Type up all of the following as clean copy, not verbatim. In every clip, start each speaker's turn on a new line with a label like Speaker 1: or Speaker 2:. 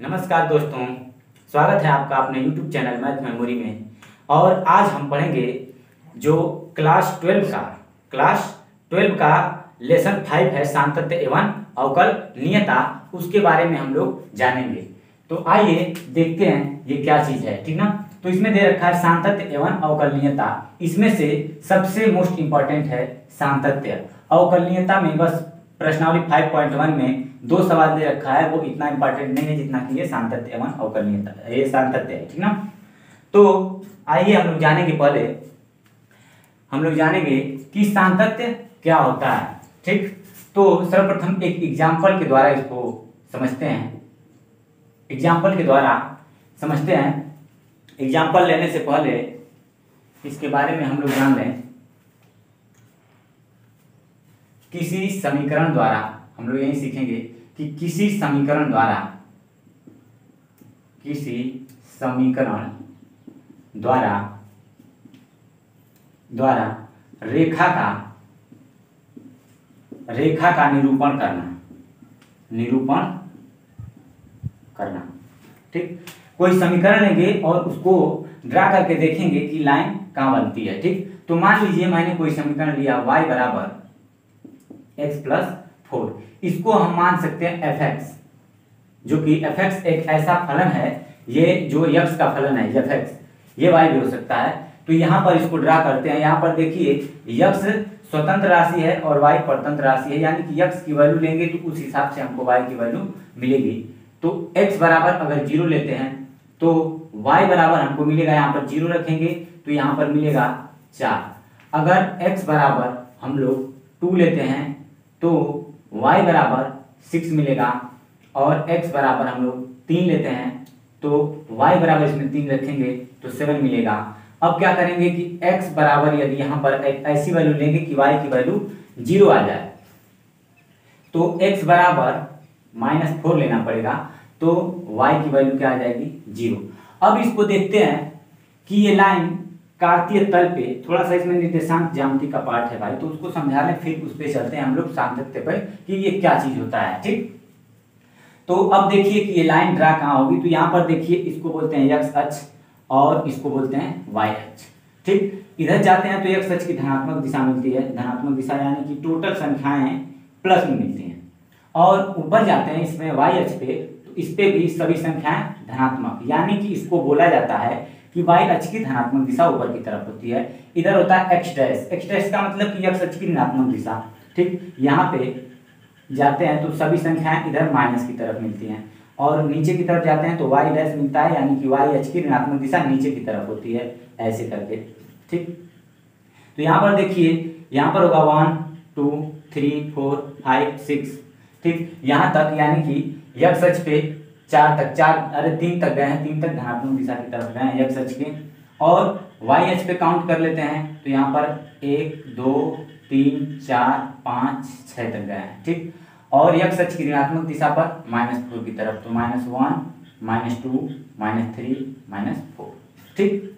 Speaker 1: नमस्कार दोस्तों, स्वागत है आपका अपने YouTube चैनल मैथ मेमोरी में। और आज हम पढ़ेंगे जो क्लास 12 का लेसन 5 है सातत्य एवं अवकलनीयता, उसके बारे में हम लोग जानेंगे। तो आइए देखते हैं ये क्या चीज़ है, ठीक ना। तो इसमें दे रखा है सातत्य एवं अवकलनीयता। इसमें से सबसे मोस्ट इंपॉर्टेंट है सातत्य। अवकलनीयता में बस प्रश्नावली 5.1 में 2 सवाल दे रखा है, वो इतना इंपॉर्टेंट नहीं है जितना कि ये सातत्य एवं अवकलनीयता, ये सातत्य है, ठीक ना। तो आइए हम लोग जानेंगे, पहले हम लोग जानेंगे कि सातत्य क्या होता है, ठीक। तो सर्वप्रथम एक एग्जाम्पल के द्वारा इसको समझते हैं। एग्जाम्पल लेने से पहले इसके बारे में हम लोग जान लें। किसी समीकरण द्वारा हम लोग यही सीखेंगे कि किसी समीकरण द्वारा रेखा का निरूपण करना, ठीक। कोई समीकरण लेंगे और उसको ड्रा करके देखेंगे कि लाइन कहाँ बनती है, ठीक। तो मान लीजिए मैंने कोई समीकरण लिया y बराबर x+4। इसको हम मान सकते हैं fx, जो कि fx एक ऐसा फलन है, ये जो x का फलन है fx, ये y भी हो सकता है। तो यहाँ पर इसको ड्रा करते हैं। यहाँ पर देखिए x स्वतंत्र राशि है और y परतंत्र राशि है, यानी कि x की वैल्यू लेंगे तो उस हिसाब से हमको y की वैल्यू मिलेगी। तो x बराबर अगर 0 लेते हैं तो y बराबर हमको मिलेगा, यहाँ पर 0 रखेंगे तो यहाँ पर मिलेगा 4। अगर x बराबर हम लोग 2 लेते हैं तो y बराबर 6 मिलेगा, और x बराबर हम लोग 3 लेते हैं तो y बराबर इसमें 3 रखेंगे तो 7 मिलेगा। अब क्या करेंगे कि x बराबर यदि यहाँ पर ऐसी वैल्यू लेंगे कि y की वैल्यू 0 आ जाए, तो x बराबर -4 लेना पड़ेगा, तो y की वैल्यू क्या आ जाएगी 0। अब इसको देखते हैं कि ये लाइन कार्तीय तल पे, थोड़ा सा इसमें निर्देशांक ज्यामिति का पार्ट है भाई, तो उसको समझा लें, फिर उस पे चलते हैं हम लोग सातत्य पर कि ये क्या चीज होता है, ठीक। तो अब देखिए कि ये लाइन ड्रा कहाँ होगी। तो यहाँ पर देखिए, इसको बोलते हैं x अक्ष और इसको बोलते हैं y अक्ष, ठीक। इधर जाते हैं तो x अक्ष की धनात्मक दिशा मिलती है, धनात्मक दिशा यानी कि टोटल संख्याएं प्लस में मिलती हैं। और ऊपर जाते हैं इसमें y अक्ष पे, तो इस पे भी सभी संख्याएं धनात्मक, यानी कि इसको बोला जाता है कि y अक्ष की धनात्मक दिशा ऊपर की तरफ होती है। इधर होता है x डैश का मतलब कि x अक्ष की ऋणात्मक दिशा, ठीक। यहाँ पे जाते हैं तो सभी संख्याएं इधर माइनस की तरफ मिलती हैं, और नीचे की तरफ जाते हैं तो y डैश मिलता है, यानी कि y अक्ष की ऋणात्मक दिशा नीचे की तरफ होती है, ऐसे करके, ठीक। तो यहाँ पर देखिए, यहाँ पर होगा 1 2 3 4 5 6, ठीक, यहाँ तक, यानी कि x अक्ष पे 3 तक गए हैं, 3 तक धनात्मक दिशा की तरफ गए हैं x अक्ष के। और y अक्ष पे काउंट कर लेते हैं तो यहाँ पर 1 2 3 4 5 6 तक गए हैं, ठीक। और x अक्ष की ऋणात्मक दिशा पर -4 की तरफ, तो -1 -2 -3 -4, ठीक।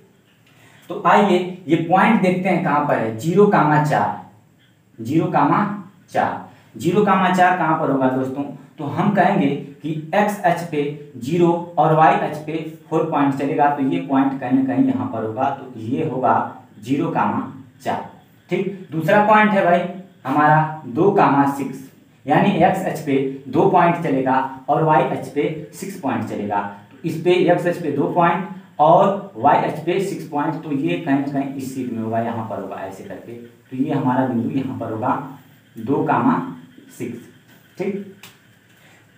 Speaker 1: तो आइए ये पॉइंट देखते हैं कहाँ पर है, 0,4 कहाँ पर होगा दोस्तों। तो हम कहेंगे कि x अक्ष पे 0 और y अक्ष पे 4 पॉइंट चलेगा, तो ये पॉइंट कहीं ना कहीं यहाँ पर होगा, तो ये होगा 0,4, ठीक। दूसरा पॉइंट है भाई हमारा 2,6, यानी x अक्ष पे 2 पॉइंट चलेगा और y अक्ष पे 6 पॉइंट चलेगा। तो इस पे x अक्ष पे 2 पॉइंट और y अक्ष पे 6 पॉइंट, तो ये कहीं ना कहीं इस सीट में होगा, यहाँ पर होगा ऐसे करके। तो ये हमारा बिंदु यहाँ पर होगा 2,6, ठीक।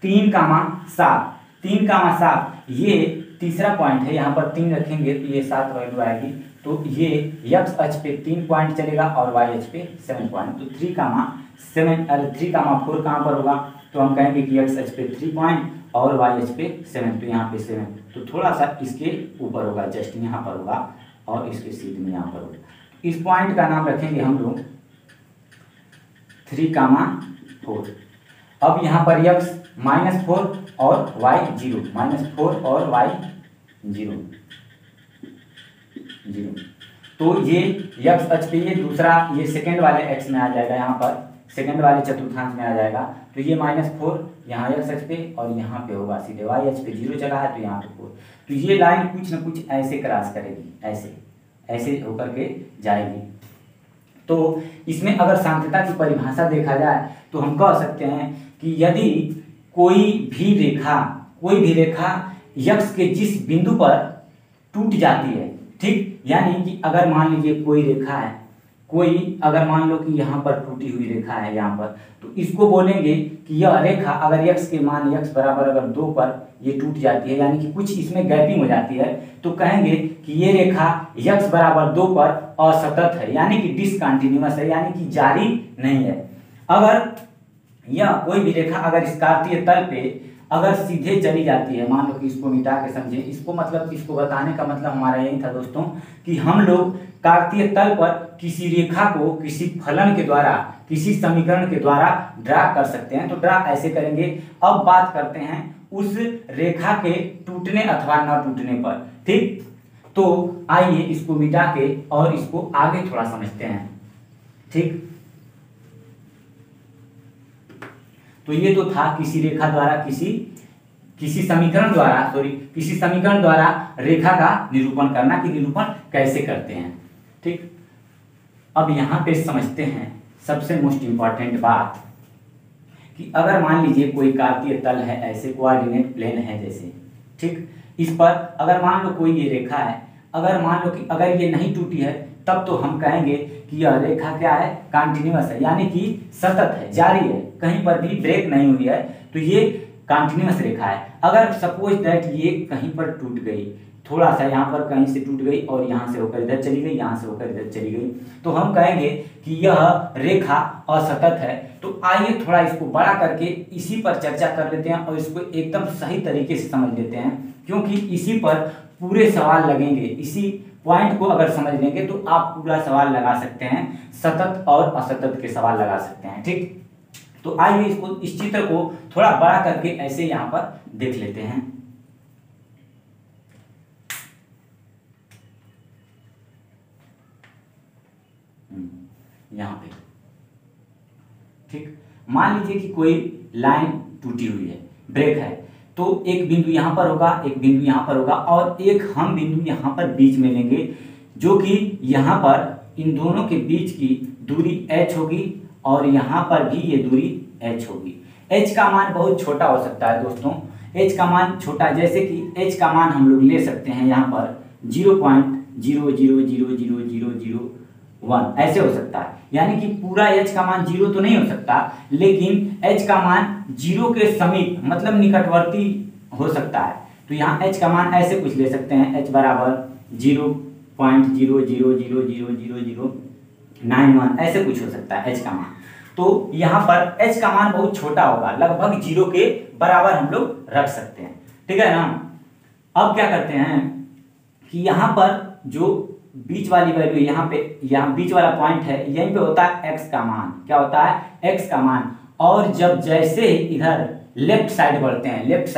Speaker 1: 3,7 ये तीसरा पॉइंट है, यहाँ पर 3 रखेंगे तो ये 7 वैल्यू आएगी। तो ये x अक्ष पे 3 पॉइंट चलेगा और y अक्ष पे 7 पॉइंट, तो 3,4 कहाँ पर होगा। तो हम कहेंगे कि x अक्ष पे 3 पॉइंट और y अक्ष पे 7, तो यहाँ पे 7, तो थोड़ा सा इसके ऊपर होगा, जस्ट यहाँ पर होगा, और इसके सीध में यहाँ पर होगा। इस पॉइंट का नाम रखेंगे हम लोग 3,4। अब यहाँ पर x -4 और y 0, -4 और y 0, तो ये x अक्ष पे ये दूसरा, ये सेकेंड वाले x में आ जाएगा, यहाँ पर सेकंड वाले चतुर्थांश में आ जाएगा। तो ये -4 यहाँ एक्स अक्ष पे और यहाँ पे होगा सीधे वाई अक्ष पे 0 चला है तो यहाँ पे 4। तो ये लाइन कुछ न कुछ ऐसे क्रॉस करेगी, ऐसे ऐसे होकर के जाएगी। तो इसमें अगर साम्यता की परिभाषा देखा जाए तो हम कह सकते हैं कि यदि कोई भी रेखा यक्ष के जिस बिंदु पर टूट जाती है, ठीक, यानी कि अगर मान लीजिए कोई रेखा है, अगर मान लो कि यहाँ पर टूटी हुई रेखा है यहाँ पर, तो इसको बोलेंगे कि यह रेखा अगर यक्ष के मान यक्ष बराबर अगर 2 पर ये टूट जाती है, यानी कि कुछ इसमें गैपिंग हो जाती है, तो कहेंगे कि ये रेखा यक्ष बराबर 2 पर असतत है, यानी कि डिसकंटिन्यूअस है, यानी कि जारी नहीं है। अगर यह कोई भी रेखा अगर इस कार्तीय तल पे अगर सीधे चली जाती है, मान लो कि इसको मिटा के समझे, इसको मतलब इसको बताने का मतलब हमारा यही था दोस्तों कि हम लोग कार्तीय तल पर किसी रेखा को किसी फलन के द्वारा, किसी समीकरण के द्वारा ड्रा कर सकते हैं। तो ड्रा ऐसे करेंगे। अब बात करते हैं उस रेखा के टूटने अथवा न टूटने पर, ठीक। तो आइए इसको मिटा के और इसको आगे थोड़ा समझते हैं, ठीक। तो ये तो था किसी रेखा द्वारा किसी समीकरण द्वारा रेखा का निरूपण करना, कि निरूपण कैसे करते हैं, ठीक। अब यहाँ पे समझते हैं सबसे मोस्ट इंपॉर्टेंट बात कि अगर मान लीजिए कोई कार्तीय तल है, ऐसे कोऑर्डिनेट प्लेन है जैसे, ठीक, इस पर अगर मान लो कोई ये रेखा है, अगर मान लो कि अगर ये नहीं टूटी है, तब तो हम कहेंगे कि यह रेखा क्या है, कंटिन्यूअस है, यानी कि सतत है, जारी है, कहीं पर भी ब्रेक नहीं हुई है, तो ये कंटिन्यूअस रेखा है। अगर सपोज दैट ये कहीं पर टूट गई, थोड़ा सा यहाँ पर कहीं से टूट गई और यहाँ से होकर इधर चली गई, यहाँ से होकर इधर चली गई, तो हम कहेंगे कि यह रेखा असतत है। तो आइए थोड़ा इसको बड़ा करके इसी पर चर्चा कर लेते हैं और इसको एकदम सही तरीके से समझ लेते हैं, क्योंकि इसी पर पूरे सवाल लगेंगे। इसी पॉइंट को अगर समझ लेंगे तो आप पूरा सवाल लगा सकते हैं, सतत और असतत के सवाल लगा सकते हैं, ठीक। तो आइए इस चित्र को थोड़ा बड़ा करके ऐसे यहाँ पर देख लेते हैं। यहाँ पे, ठीक, मान लीजिए कि कोई लाइन टूटी हुई है, ब्रेक है, तो एक बिंदु यहाँ पर होगा, एक बिंदु यहाँ पर होगा और एक हम बिंदु यहाँ पर बीच में लेंगे, जो कि यहाँ पर इन दोनों के बीच की दूरी h होगी और यहाँ पर भी ये दूरी h होगी। h का मान बहुत छोटा हो सकता है दोस्तों, h का मान छोटा, जैसे कि h का मान हम लोग ले सकते हैं यहाँ पर 0.00000001 ऐसे हो सकता है, यानी कि पूरा h का मान 0 तो नहीं हो सकता, लेकिन h का मान 0 के समीप मतलब निकटवर्ती हो सकता है। तो यहाँ h का मान ऐसे कुछ ले सकते हैं, h बराबर 0.00000091 ऐसे कुछ हो सकता है h का मान। तो यहाँ पर h का मान बहुत छोटा होगा, लगभग 0 के बराबर हम लोग रख सकते हैं, ठीक है ना। अब क्या करते हैं कि यहाँ पर जो बीच वाली वैल्यू, यहाँ बीच वाला पॉइंट है, यहीं पे होता है x का मान। क्या होता है? x का मान। और जब जैसे इधर लेफ्ट साइड बढ़ते हैं, लेफ्ट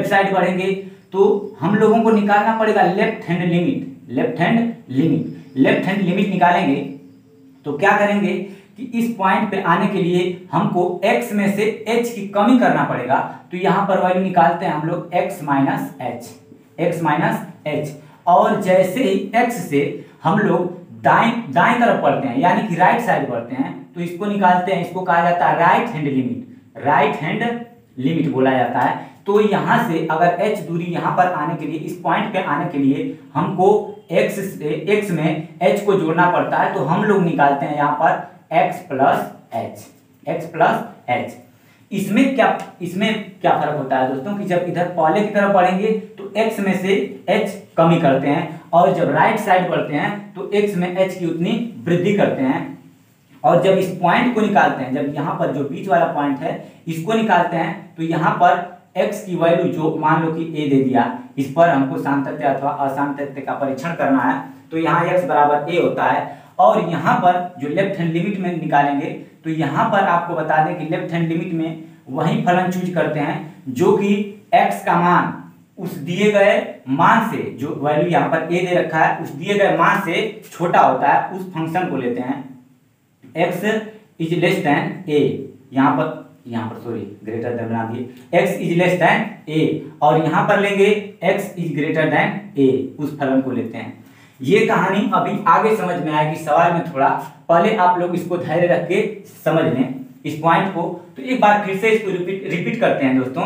Speaker 1: साइड बढ़ेंगे तो हम लोगों को निकालना पड़ेगा लेफ्ट हैंड लिमिट निकालेंगे। तो क्या करेंगे कि इस पॉइंट पे आने के लिए हमको x में से h की कमी करना पड़ेगा। तो यहाँ पर वैल्यू निकालते हैं हम लोग x माइनस h। और जैसे ही x से हम लोग दाएं तरफ बढ़ते हैं, यानी कि राइट साइड बढ़ते हैं, तो इसको निकालते हैं, इसको कहा जाता है राइट हैंड लिमिट बोला जाता है। तो यहाँ से अगर h दूरी यहाँ पर आने के लिए, इस पॉइंट पे आने के लिए हमको x में h को जोड़ना पड़ता है। तो हम लोग निकालते हैं यहाँ पर x प्लस h। इसमें क्या फर्क होता है दोस्तों कि जब इधर पहले की तरफ बढ़ेंगे तो x में से h कमी करते हैं, और जब राइट साइड बढ़ते हैं तो x में h की उतनी वृद्धि करते हैं। और जब इस पॉइंट को निकालते हैं, जब यहाँ पर जो बीच वाला पॉइंट है इसको निकालते हैं, तो यहाँ पर x की वैल्यू जो मान लो कि a दे दिया, इस पर हमको सामतत्य अथवा असंतत्य का परीक्षण करना है। तो यहाँ x बराबर a होता है। और यहाँ पर जो लेफ्ट हैंड लिमिट में निकालेंगे, तो यहाँ पर आपको बता दें कि लेफ्ट हैंड लिमिट में वही फलन चूज करते हैं जो कि x का मान उस दिए गए मान से, जो वैल्यू यहाँ पर a दे रखा है, उस दिए गए मान से छोटा होता है, उस फंक्शन को लेते हैं x इज लेस देन ए, यहाँ पर सॉरी ग्रेटर देन बना दिए, x इज लेस देन ए, और यहाँ पर लेंगे x इज ग्रेटर देन ए, उस फलन को लेते हैं। ये कहानी अभी आगे समझ में आएगी सवाल में, थोड़ा पहले आप लोग इसको धैर्य रख के समझ लें इस पॉइंट को। तो एक बार फिर से इसको रिपीट करते हैं दोस्तों।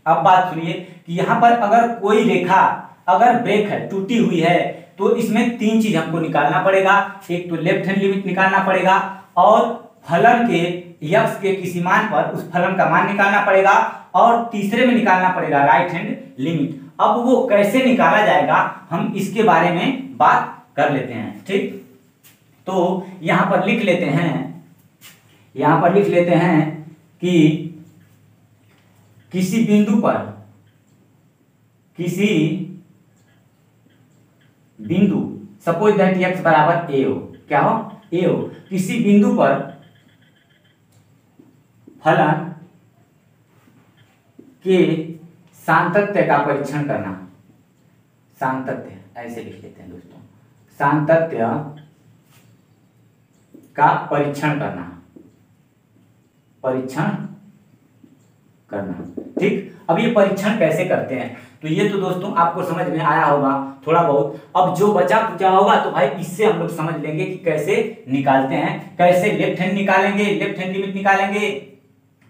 Speaker 1: अब बात सुनिए कि यहाँ पर अगर कोई रेखा अगर ब्रेक है, टूटी हुई है, तो इसमें तीन चीज हमको निकालना पड़ेगा। एक तो लेफ्ट हैंड लिमिट निकालना पड़ेगा, और फलन के यक्स के किसी मान पर उस फलन का मान निकालना पड़ेगा, और तीसरे में निकालना पड़ेगा राइट हैंड लिमिट। अब वो कैसे निकाला जाएगा हम इसके बारे में बात कर लेते हैं, ठीक। तो यहां पर लिख लेते हैं कि किसी बिंदु सपोज दैट x बराबर a हो, क्या हो, a हो, किसी बिंदु पर फलन के सातत्य का परीक्षण करना। सातत्य ऐसे लिख लेते हैं दोस्तों, सातत्य का परीक्षण करना, ठीक। अब ये परीक्षण कैसे करते हैं, तो ये तो दोस्तों आपको समझ में आया होगा थोड़ा बहुत। अब जो बचा कुचा होगा तो भाई इससे हम लोग समझ लेंगे कि कैसे निकालते हैं, कैसे लेफ्ट हैंड निकालेंगे, लेफ्ट हैंड लिमिट निकालेंगे,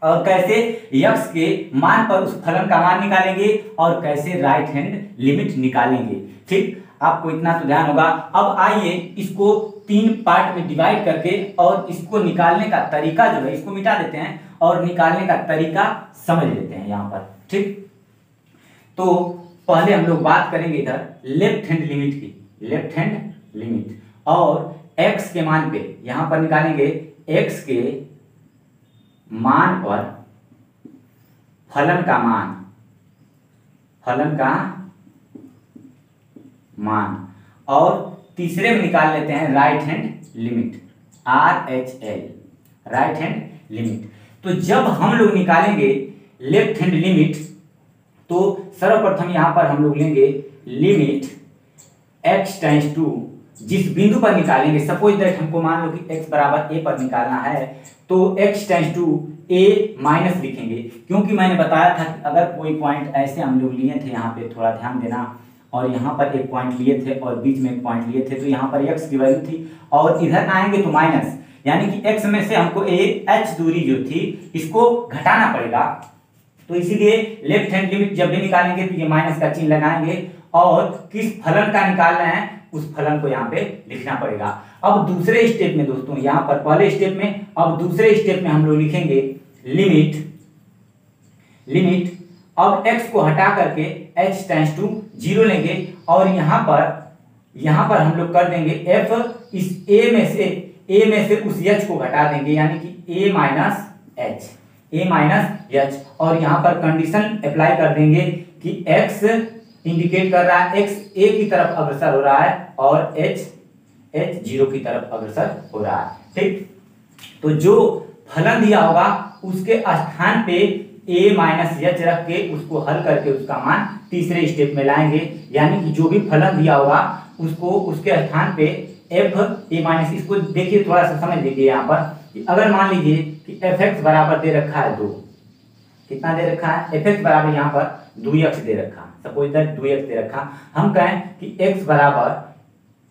Speaker 1: और कैसे यक्स के मान पर उस फलन का मान निकालेंगे, और कैसे राइट हैंड लिमिट निकालेंगे, ठीक। आपको इतना तो ध्यान होगा। अब आइए इसको तीन पार्ट में डिवाइड करके और इसको निकालने का तरीका जो है इसको मिटा देते हैं और निकालने का तरीका समझ लेते हैं यहाँ पर, ठीक। तो पहले हम लोग बात करेंगे इधर लेफ्ट हैंड लिमिट की, लेफ्ट हैंड लिमिट, और x के मान पे यहां पर निकालेंगे x के मान पर फलन का मान, और तीसरे में निकाल लेते हैं right hand limit, RHL, right hand limit. तो जब हम लोग निकालेंगे लेफ्ट हैंड लिमिट, तो सर्वप्रथम यहां पर हम लोग लेंगे लिमिट x टेंड्स टू, जिस बिंदु पर निकालेंगे, सपोज दैट हमको मान लो कि x बराबर a पर निकालना है, तो x tends to a minus लिखेंगे, क्योंकि मैंने बताया था कि अगर कोई पॉइंट ऐसे हम लोग लिए थे, यहाँ पे थोड़ा ध्यान देना, और यहाँ पर एक पॉइंट लिए थे और बीच में एक पॉइंट लिए थे, तो यहाँ पर x की वैल्यू थी, और इधर आएंगे तो माइनस, यानी कि x में से हमको h दूरी जो थी इसको घटाना पड़ेगा। तो इसीलिए लेफ्ट हैंड लिमिट जब भी निकालेंगे तो ये माइनस का चिन्ह लगाएंगे, और किस फलन का निकाल रहे हैं उस फलन को यहाँ पे लिखना पड़ेगा। अब दूसरे स्टेप में दोस्तों, यहाँ पर पहले स्टेप में, अब दूसरे स्टेप में हम लोग लिखेंगे लिमिट, अब x को हटा करके h टेंड्स टू 0 लेंगे, और यहाँ पर हम लोग कर देंगे f, इस a में से उस h को घटा देंगे, यानी कि a माइनस h, और यहाँ पर कंडीशन अप्लाई कर देंगे कि x इंडिकेट कर रहा है, x a की तरफ अग्रसर हो रहा है और h 0 की तरफ अग्रसर हो रहा है, ठीक। तो जो फलन दिया होगा उसके स्थान पे a माइनस h रख के उसको हल करके उसका मान तीसरे स्टेप में लाएंगे, यानी कि जो भी फलन दिया होगा उसको उसके स्थान पे f a माइनस, इसको देखिए थोड़ा सा समझ लीजिए यहाँ पर कि अगर मान लीजिए कि fx बराबर दे रखा है 2, कितना दे रखा है, fx बराबर यहाँ पर 2x दे रखा, सपोज दैट 2x दे रखा, हम कहें कि x बराबर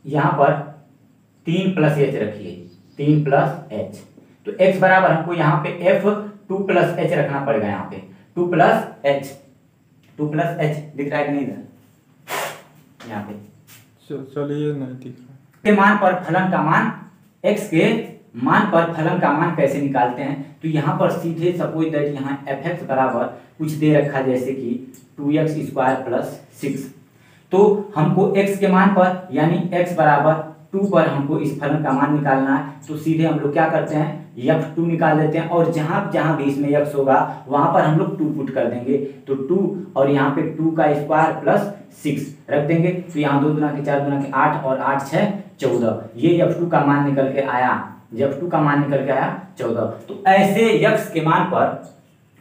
Speaker 1: यहाँ पर 3 प्लस h रखिए, 3 प्लस h, तो x बराबर हमको यहाँ पे f 2 प्लस h रखना पड़ेगा, यहाँ पे 2 प्लस h दिख रहा है कि नहीं इधर, यहाँ पे
Speaker 2: चलिए नहीं दिख रहा
Speaker 1: के मान पर फलन का मान, x के मान पर फलन का मान कैसे निकालते हैं, तो यहाँ पर सीधे सपोज दैट यहाँ fx बराबर कुछ दे रखा जैसे कि 2x स्क्वायर प्लस 6, तो हमको x के मान पर यानी x बराबर 2 पर हमको इस फलन का मान निकालना है, तो सीधे हम लोग क्या करते हैं f2 निकाल देते हैं, और जहां जहां भी इसमें x होगा वहां पर हम लोग 2 पुट कर देंगे, तो 2 और यहाँ पे 2 का स्क्वायर प्लस 6 रख देंगे, तो यहाँ 2 दूना के 4 दूना के 8 और 8 6 14, ये f2 का मान निकल के आया, f2 का मान निकल के आया 14। तो ऐसे x के मान पर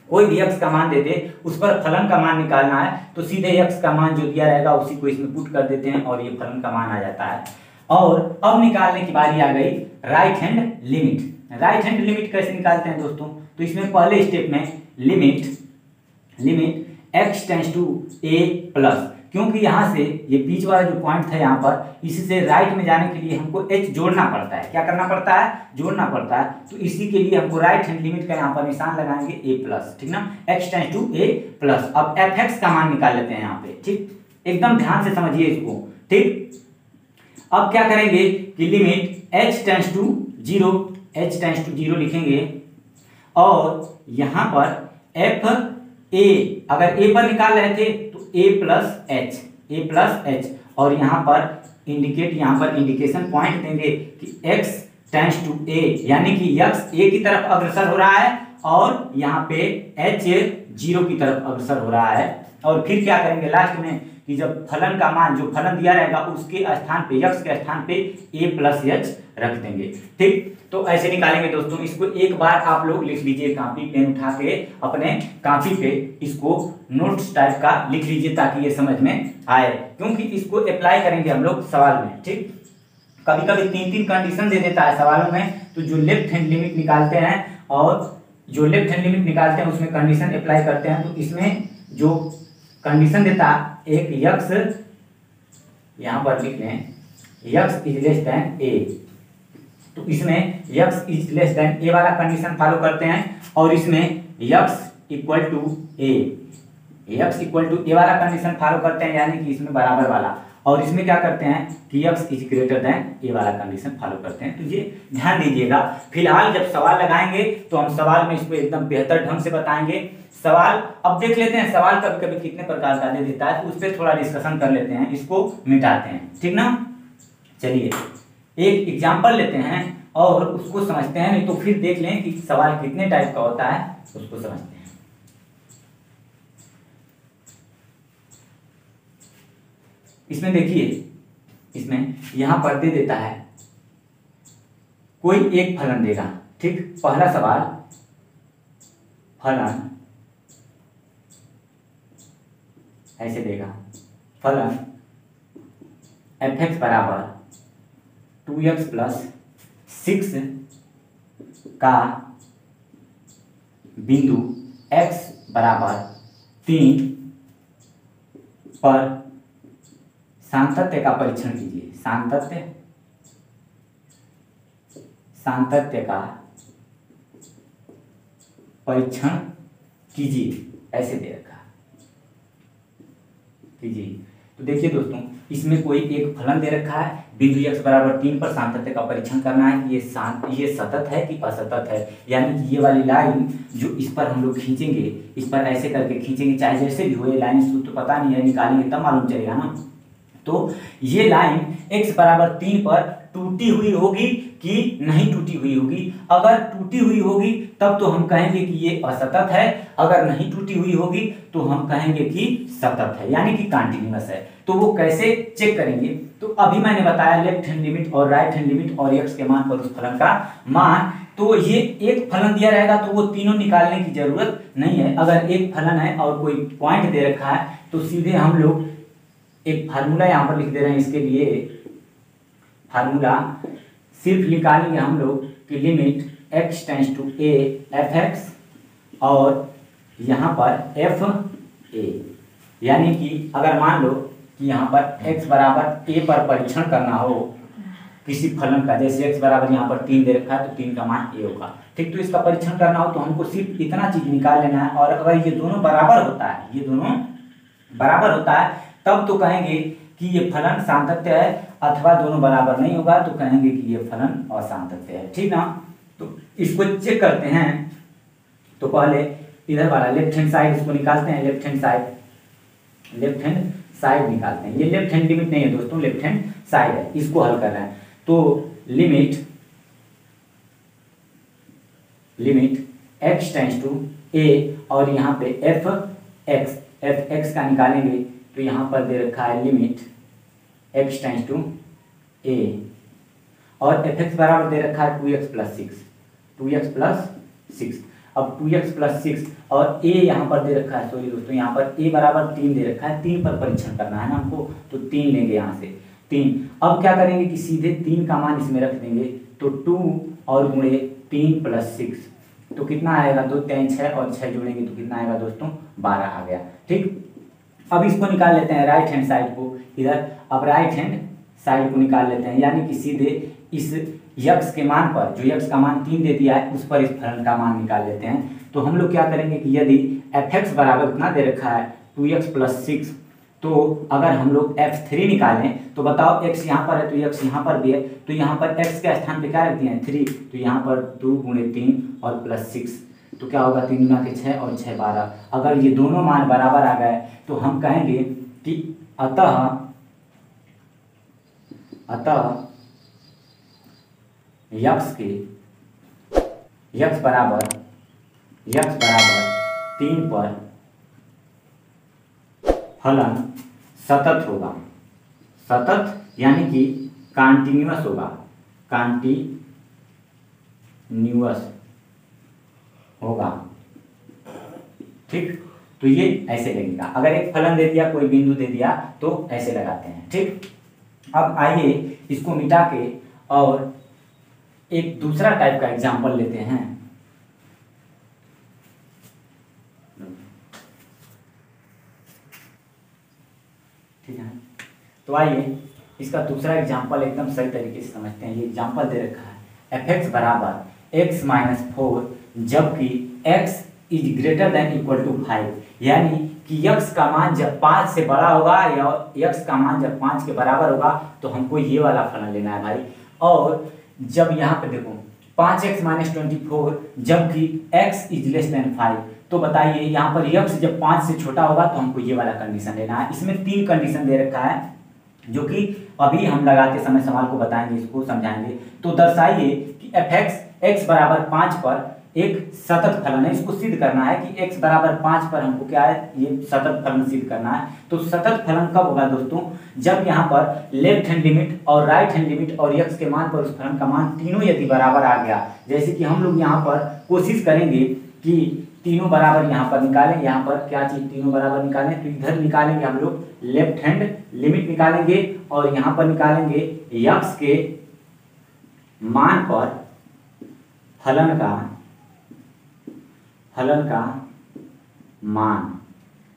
Speaker 1: कोई भी x का मान देते उस पर फलन का मान निकालना है, तो सीधे x का मान जो दिया रहेगा उसी को इसमें पुट कर देते हैं और ये फलन का मान आ जाता है। और अब निकालने की बारी आ गई right hand limit. Right hand limit कैसे निकालते हैं दोस्तों, तो इसमें पहले स्टेप में limit x tends to a plus, क्योंकि यहाँ से ये बीच वाला जो पॉइंट था यहाँ पर, इसी से राइट में जाने के लिए हमको h जोड़ना पड़ता है। क्या करना पड़ता है? जोड़ना पड़ता है। तो इसी के लिए हमको राइट हैंड लिमिट का यहाँ पर निशान लगाएंगे a प्लस, ठीक ना, x tends to a plus. अब fx का मान निकाल लेते हैं यहाँ पे, ठीक, एकदम ध्यान से समझिए इसको, ठीक। अब क्या करेंगे कि लिमिट h टेंस टू 0 लिखेंगे और यहाँ पर f a, अगर a पर निकाल रहे थे तो a प्लस h, और यहाँ पर इंडिकेशन पॉइंट देंगे कि x टेंस टू a, यानी कि x a की तरफ अग्रसर हो रहा है और यहाँ पे h 0 की तरफ अग्रसर हो रहा है। और फिर क्या करेंगे लास्ट में कि जब फलन का मान, जो फलन दिया रहेगा उसके स्थान पे, x के स्थान पे a प्लस h रख देंगे, ठीक। तो ऐसे निकालेंगे दोस्तों। इसको एक बार आप लोग लिख लीजिए, कॉपी पेन उठा के अपने कॉपी पे इसको नोट्स टाइप का लिख लीजिए ताकि ये समझ में आए, क्योंकि इसको अप्लाई करेंगे हम लोग सवाल में, ठीक। कभी कभी 3 कंडीशन दे देता है सवालों में, तो जो लेफ्ट हैंड लिमिट निकालते हैं उसमें कंडीशन अप्लाई करते हैं। तो इसमें जो कंडीशन देता एक x, यहां पर लिख लें x is less than a, तो इसमें x is less than a वाला कंडीशन फॉलो करते हैं और इसमें x इक्वल टू a वाला कंडीशन फॉलो करते हैं, यानी कि इसमें बराबर वाला। और इसमें क्या करते हैं कि x is greater than a वाला कंडीशन फॉलो करते हैं। तो ये ध्यान दीजिएगा। फिलहाल जब सवाल लगाएंगे तो हम सवाल में इसको एकदम बेहतर ढंग से बताएंगे। सवाल अब देख लेते हैं, सवाल कभी कभी कितने प्रकार का दे देता है, तो उस पर थोड़ा डिस्कशन कर लेते हैं, इसको मिटाते हैं, ठीक ना। चलिए एक एग्जाम्पल लेते हैं और उसको समझते हैं, नहीं तो फिर देख लें कि सवाल कितने टाइप का होता है, उसको समझते हैं। इसमें देखिए, इसमें यहां पर दे देता है कोई एक फलन देगा, ठीक। पहला सवाल, फलन ऐसे देगा, फलन f(x) बराबर 2x प्लस 6 का बिंदु x बराबर 3 पर सातत्य का परीक्षण कीजिए। सातत्य का परीक्षण कीजिए, ऐसे दे रखा कीजिए। तो देखिए दोस्तों, इसमें कोई एक फलन दे रखा है, बिंदु x बराबर 3 पर सातत्य का परीक्षण करना है कि ये सतत है कि असतत है, यानी कि ये वाली लाइन जो इस पर हम लोग खींचेंगे, इस पर ऐसे करके खींचेंगे, चाहे जैसे भी हो, ये लाइन सूत्र तो पता नहीं है, निकालेंगे तब मालूम चलेगा ना। तो ये लाइन x बराबर 3 पर टूटी हुई होगी कि नहीं टूटी हुई होगी। अगर टूटी हुई होगी तब तो हम कहेंगे कि ये असतत है, अगर नहीं टूटी हुई होगी तो हम कहेंगे कि सतत है, यानी कि कंटीन्यूअस है। तो वो कैसे चेक करेंगे, तो अभी मैंने बताया लेफ्ट हैंड लिमिट और राइट हैंड लिमिट और x के मान पर उस फलन का मान। तो ये एक फलन दिया रहेगा तो वो तीनों निकालने की जरूरत नहीं है। अगर एक फलन है और कोई पॉइंट दे रखा है तो सीधे हम लोग एक फार्मूला यहाँ पर लिख दे रहे हैं। इसके लिए फार्मूला सिर्फ निकालेंगे हम लोग कि limit x tends to a f(x) और यहाँ पर f a, यानी कि अगर मान लो कि यहाँ पर x बराबर a पर परीक्षण करना हो किसी फलन का, जैसे x बराबर यहाँ पर 3 दे रखा है तो 3 का मान a होगा, ठीक। तो इसका परीक्षण करना हो तो हमको सिर्फ इतना चीज निकाल लेना है। और अगर ये दोनों बराबर होता है तब तो कहेंगे कि ये फलन सातत्य है, अथवा दोनों बराबर नहीं होगा तो कहेंगे कि ये फलन असातत्य है, ठीक ना। तो इसको चेक करते हैं। तो पहले इधर वाला लेफ्ट हैंड साइड इसको निकालते हैं, लेफ्ट हैंड साइड निकालते हैं। ये लेफ्ट हैंड लिमिट नहीं है दोस्तों, लेफ्ट हैंड साइड है, इसको हल कर रहे हैं। तो limit x tends to a और यहाँ पे f(x) का निकालेंगे तो यहाँ पर दे रखा है limit x tends to a और f(x) बराबर दे रखा है 2x प्लस 6। अब 2x प्लस 6 और a यहाँ पर दे रखा है, सॉरी दोस्तों, यहाँ पर a बराबर 3 दे रखा है, 3 पर परीक्षण करना है ना हमको, तो 3 लेंगे यहाँ से 3। अब क्या करेंगे कि सीधे 3 का मान इसमें रख देंगे, तो 2 और गुणे 3 + 6 तो कितना आएगा, 2 3 6 और 6 जोड़ेंगे तो कितना आएगा दोस्तों, 12 आ गया। ठीक, अब इसको निकाल लेते हैं राइट हैंड साइड को इधर। अब राइट हैंड साइड को निकाल लेते हैं, यानी कि सीधे इस यक्स के मान पर, जो यक्स का मान 3 दे दिया है, उस पर इस फलन का मान निकाल लेते हैं। तो हम लोग क्या करेंगे कि यदि f(x) बराबर कितना दे रखा है, 2x + 6, तो अगर हम लोग f3 निकालें तो बताओ x यहाँ पर है तो x यहाँ पर भी है, तो यहाँ पर x के स्थान पे क्या रख दिए हैं, 3, तो यहाँ पर 2 × 3 और +6, तो क्या होगा, 3 × 6 और 6 12। अगर ये दोनों मान बराबर आ गए तो हम कहेंगे कि अतः यक्स बराबर 3 पर फलन सतत होगा, सतत यानी कि कॉन्टिन्यूअस होगा, कॉन्टिन्यूअस होगा। ठीक, तो ये ऐसे लगेगा। अगर एक फलन दे दिया, कोई बिंदु दे दिया तो ऐसे लगाते हैं। ठीक, अब आइए इसको मिटा के और एक दूसरा टाइप का एग्जाम्पल लेते हैं। ठीक है, तो आइए इसका दूसरा एग्जाम्पल एकदम सही तरीके से समझते हैं। ये एग्जाम्पल दे रखा है f(x) बराबर x - 4 जबकि x > 5, यानी कि x का मान जब 5 से बड़ा होगा या x का मान जब 5 के बराबर होगा तो हमको ये वाला फलन लेना है भाई। और जब यहाँ पे देखो 5x - 24 जबकि x > 5, तो बताइए यहाँ पर x जब 5 से छोटा होगा तो हमको ये वाला कंडीशन लेना है। इसमें 3 कंडीशन दे रखा है जो कि अभी हम लगाते समय सवाल को बताएंगे, इसको समझाएंगे। तो दर्शाइए कि f(x) x बराबर 5 पर एक सतत फलन है। इसको सिद्ध करना है कि x बराबर 5 पर हमको क्या है, ये सतत फलन सिद्ध करना है। तो सतत फलन कब होगा दोस्तों, जब यहाँ पर लेफ्ट हैंड लिमिट और राइट हैंड लिमिट और x के मान पर उस फलन का मान तीनों यदि बराबर आ गया। जैसे कि हम लोग यहाँ पर कोशिश करेंगे कि तीनों बराबर यहाँ पर निकालें, यहाँ पर क्या चीज तीनों बराबर निकालें, तो इधर निकालेंगे हम लोग लेफ्ट हैंड लिमिट निकालेंगे और यहाँ पर निकालेंगे x के मान पर फलन का मान।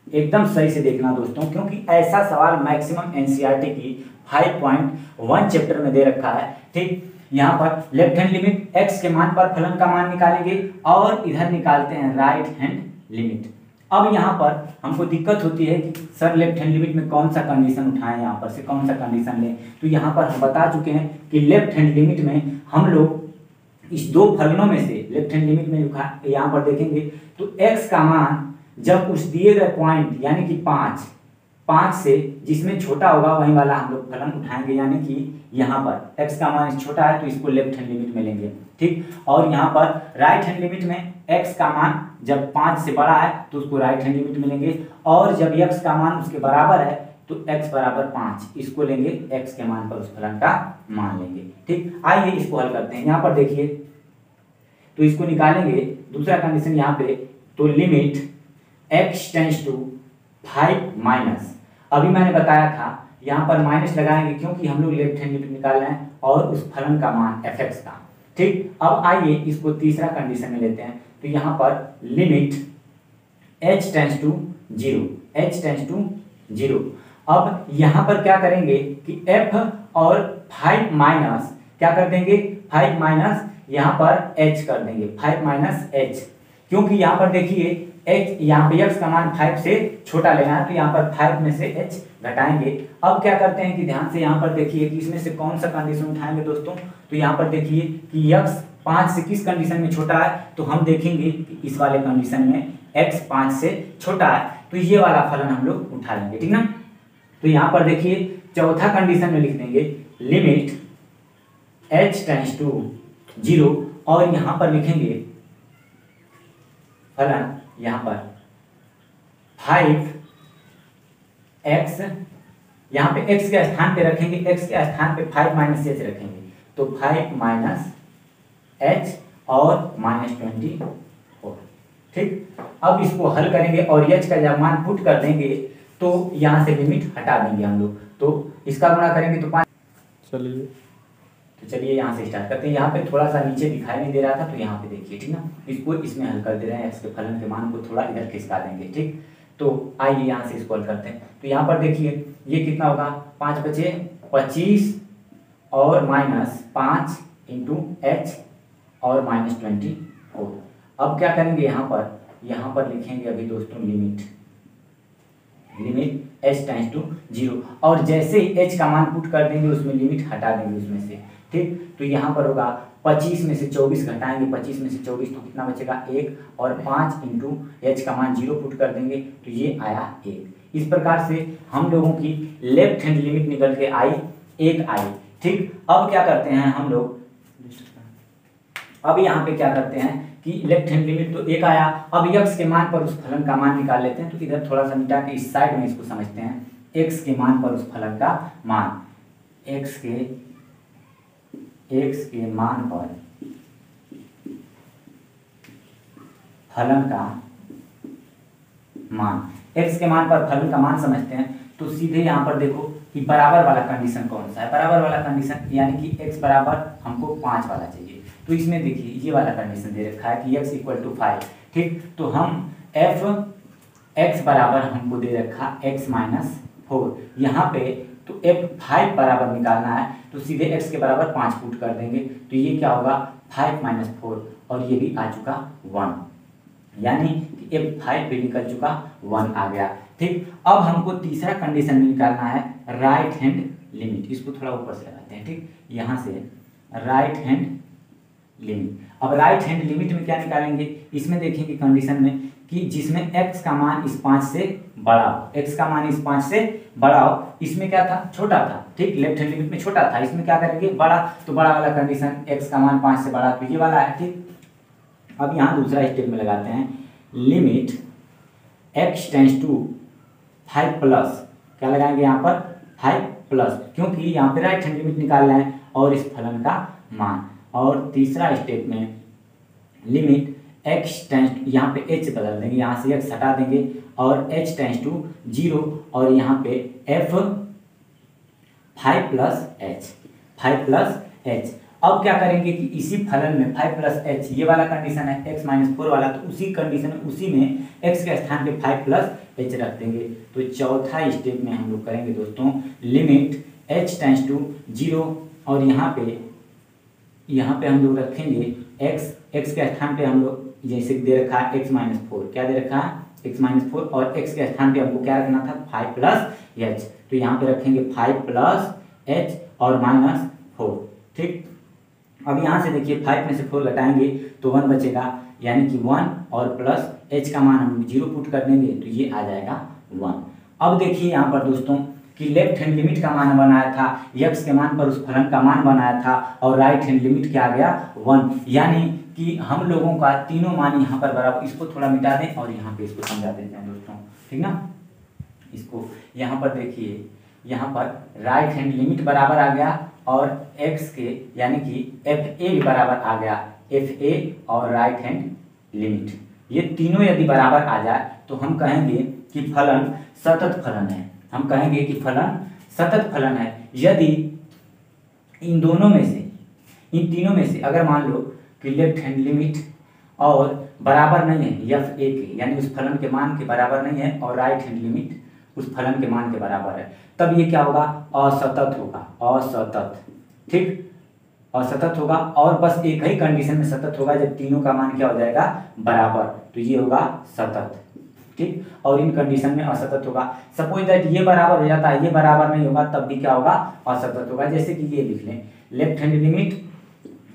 Speaker 1: एकदम सही से देखना दोस्तों, क्योंकि ऐसा सवाल मैक्सिमम एनसीईआरटी की 5.1 चैप्टर में दे रखा है। ठीक, यहाँ पर लेफ्ट हैंड लिमिट x के मान पर फलन का मान निकालेंगे और इधर निकालते हैं राइट हैंड लिमिट। अब यहाँ पर हमको दिक्कत होती है कि सर लेफ्ट हैंड लिमिट में कौन सा कंडीशन उठाएं, यहाँ पर से कौन सा कंडीशन लें। तो यहाँ पर हम बता चुके हैं कि लेफ्ट हैंड लिमिट में हम लोग इस दो फलनों में से लेफ्ट हैंड लिमिट में यहाँ पर देखेंगे तो x का मान जब उस दिए गए पॉइंट यानी कि 5 से जिसमें छोटा होगा वही वाला हम लोग फलन उठाएंगे, यानी कि यहाँ पर x का मान छोटा है तो इसको लेफ्ट हैंड लिमिट में लेंगे। ठीक, और यहाँ पर राइट हैंड लिमिट में x का मान जब 5 से बड़ा है तो उसको राइट हैंड लिमिट में लेंगे, और जब x का मान उसके बराबर है तो x बराबर 5 इसको लेंगे, x के मान पर उस फलन का मान लेंगे। ठीक, आइए इसको हल करते हैं। यहाँ पर देखिए तो इसको निकालेंगे दूसरा कंडीशन यहाँ पे, तो limit x tends to 5 minus, अभी मैंने बताया था यहाँ पर माइनस लगाएंगे क्योंकि हम लोग लेफ्ट हैंड लिमिट निकाल रहे हैं और उस फलन का मान f(x) का। ठीक, अब आइए इसको तीसरा कंडीशन में लेते हैं। तो यहाँ पर लिमिट h टेंड्स टू 0, अब यहाँ पर क्या करेंगे कि f और 5 माइनस क्या कर देंगे, 5 माइनस यहाँ पर h कर देंगे, 5 माइनस h, क्योंकि यहाँ पर देखिए h यहाँ पे x का मान 5 से छोटा लेना है तो यहाँ पर 5 में से h घटाएंगे। अब क्या करते हैं कि ध्यान से यहाँ पर देखिए कि इसमें से कौन सा कंडीशन उठाएंगे दोस्तों। तो यहाँ पर देखिए कि x 5 से किस कंडीशन में छोटा है, तो हम देखेंगे कि इस वाले कंडीशन में x 5 से छोटा है तो ये वाला फलन हम लोग उठा लेंगे। ठीक ना, तो यहाँ पर देखिए चौथा कंडीशन में लिख देंगे लिमिट h टेंड्स टू 0 और यहाँ पर लिखेंगे फलन यहाँ पर 5x, यहाँ पे x के स्थान पे रखेंगे, x के स्थान पे 5 माइनस h रखेंगे तो 5 माइनस h और -24। ठीक, अब इसको हल करेंगे और h का जब मान पुट कर देंगे तो यहाँ से लिमिट हटा देंगे हम लोग, तो इसका गुणा करेंगे तो 5,
Speaker 2: चलिए
Speaker 1: तो चलिए यहाँ से स्टार्ट करते हैं। यहाँ पे थोड़ा सा नीचे दिखाई नहीं दे रहा था, तो यहाँ पे देखिए, ठीक ना, इसको इसमें हल कर दे रहे हैं, एक्स के फलन के मान को थोड़ा इधर खिसका देंगे, ठीक। तो आइए यहाँ से इसको हल करते हैं। तो यहाँ पर देखिए ये कितना होगा, 5 बचे 25 और -5 इंटू एच और -24। अब क्या करेंगे, यहाँ पर लिखेंगे अभी दोस्तों लिमिट h टेंड्स टू 0, और जैसे ही h का मान पुट कर देंगे उसमें लिमिट हटा देंगे उसमें से, ठीक। तो यहाँ पर होगा 25 में से 24 घटाएंगे, 25 में से 24 तो कितना बचेगा 1, और 5 इंटू h का मान 0 पुट कर देंगे तो ये आया 1। इस प्रकार से हम लोगों की लेफ्ट हैंड लिमिट निकल के आई 1 आई, ठीक। अब क्या करते हैं हम लोग, अब यहाँ पे क्या करते हैं कि लेफ्ट हैंड लिमिट तो 1 आया, अब x के मान पर उस फलन का मान निकाल लेते हैं। तो इधर थोड़ा सा मिटा के इस साइड में इसको समझते हैं, x के मान पर उस फलन का मान, x के मान पर फलन का मान, x के मान पर फलन का मान समझते हैं। तो सीधे यहाँ पर देखो कि बराबर वाला कंडीशन कौन सा है, बराबर वाला कंडीशन यानी कि x बराबर हमको 5 वाला चाहिए। तो इसमें देखिए ये वाला कंडीशन दे रखा है कि x = 5, ठीक। तो हम f(x) बराबर हमको दे रखा x - 4, यहाँ पे तो f(5) बराबर निकालना है, तो सीधे x के बराबर 5 पुट कर देंगे। तो ये क्या होगा 5 - 4, और ये भी आ चुका 1, यानी कि f(5) भी निकल चुका 1 आ गया, ठीक। अब हमको तीसरा कंडीशन निकालना है राइट हैंड लिमिट, इसको थोड़ा ऊपर से लगाते हैं, ठीक। यहाँ से राइट हैंड लिमिट, अब राइट हैंड लिमिट में क्या निकालेंगे, इसमें देखेंगे कंडीशन में कि जिसमें x का मान इस 5 से बड़ा हो, x का मान इस 5 से बड़ा हो, इसमें क्या था छोटा था, ठीक। लेफ्ट हैंड लिमिट में छोटा था, इसमें क्या करेंगे बड़ा, तो बड़ा वाला कंडीशन x का मान 5 से बड़ा, तो ये वाला है, ठीक। अब यहाँ दूसरा स्टेप में लगाते हैं लिमिट x टेंड्स टू 5+, क्या लगाएंगे यहाँ पर 5+, क्योंकि यहाँ पे राइट हैंड लिमिट निकाल रहे हैं और इस फलन का मान। और तीसरा स्टेप में लिमिट x टेंड्स, यहाँ पे h बदल देंगे, यहाँ से x हटा देंगे और h टेंड्स टू 0, और यहाँ पे f(5+h). अब क्या करेंगे कि इसी फलन में 5+h, ये वाला कंडीशन है x - 4 वाला, तो उसी कंडीशन में उसी में x के स्थान पे 5+h रख देंगे। तो चौथा स्टेप में हम लोग करेंगे दोस्तों लिमिट h टेंड्स टू 0, और यहाँ पे हम लोग रखेंगे x के स्थान पे हम लोग जैसे दे रखा है x - 4, क्या दे रखा है x - 4, और x के स्थान पे हमको क्या रखना था 5+h, तो यहाँ पे रखेंगे 5+h और -4, ठीक। अब यहाँ से देखिए 5 में से 4 घटाएंगे तो 1 बचेगा, यानी कि 1 और प्लस h का मान हम लोग 0 पुट कर देंगे तो ये आ जाएगा 1। अब देखिए यहाँ पर दोस्तों कि लेफ्ट हैंड लिमिट का मान बनाया था, x के मान पर उस फलन का मान बनाया था, और राइट हैंड लिमिट क्या आ गया 1, यानी कि हम लोगों का तीनों मान यहाँ पर बराबर। इसको थोड़ा मिटा दें और यहाँ पे इसको समझा देते हैं दोस्तों, ठीक ना। इसको यहाँ पर देखिए, यहाँ पर राइट हैंड लिमिट बराबर आ गया और x के यानी कि fa भी बराबर आ गया, fa और राइट हैंड लिमिट, ये तीनों यदि बराबर आ जाए तो हम कहेंगे कि फलन सतत फलन है, हम कहेंगे कि फलन सतत फलन है। यदि इन दोनों में से, इन तीनों में से अगर मान लो कि लेफ्ट हैंड लिमिट और बराबर नहीं है fa के, यानी उस फलन के मान के बराबर नहीं है, और राइट हैंड लिमिट उस फलन के मान के बराबर है, तब ये क्या होगा असतत होगा, असतत, ठीक, असतत होगा। और बस एक ही कंडीशन में सतत होगा, जब तीनों का मान क्या हो जाएगा बराबर, तो ये होगा सतत, ठीक। और इन कंडीशन में असतत होगा। सपोज दैट ये बराबर हो जाता है, ये बराबर नहीं होगा, तब भी क्या होगा असतत होगा। जैसे कि ये लिख लें लेफ्ट हैंड लिमिट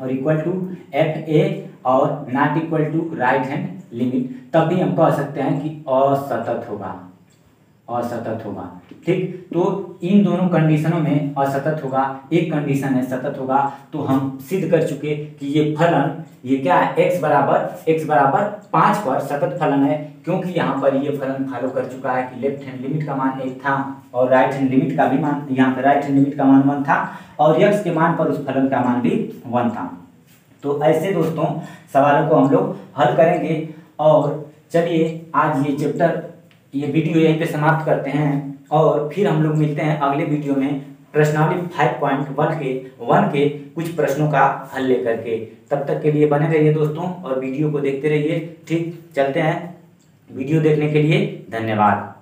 Speaker 1: और इक्वल टू fa और not equal to right hand limit, तब भी हम कह सकते हैं कि असतत होगा, असतत होगा, ठीक। तो इन दोनों कंडीशनों में असतत होगा, एक कंडीशन है सतत होगा। तो हम सिद्ध कर चुके कि ये फलन, ये क्या है x बराबर 5 पर सतत फलन है, क्योंकि यहाँ पर ये फलन फॉलो कर चुका है कि लेफ्ट हैंड लिमिट का मान 1 था और राइट हैंड लिमिट का भी मान, यहाँ पर राइट हैंड लिमिट का मान 1 था और x के मान पर उस फलन का मान भी 1 था। तो ऐसे दोस्तों सवालों को हम लोग हल करेंगे। और चलिए आज ये चैप्टर, ये वीडियो यहीं पे समाप्त करते हैं और फिर हम लोग मिलते हैं अगले वीडियो में। प्रश्नावली 5.1 के कुछ प्रश्नों का हल लेकर के। तब तक के लिए बने रहिए दोस्तों और वीडियो को देखते रहिए। ठीक, चलते हैं। वीडियो देखने के लिए धन्यवाद।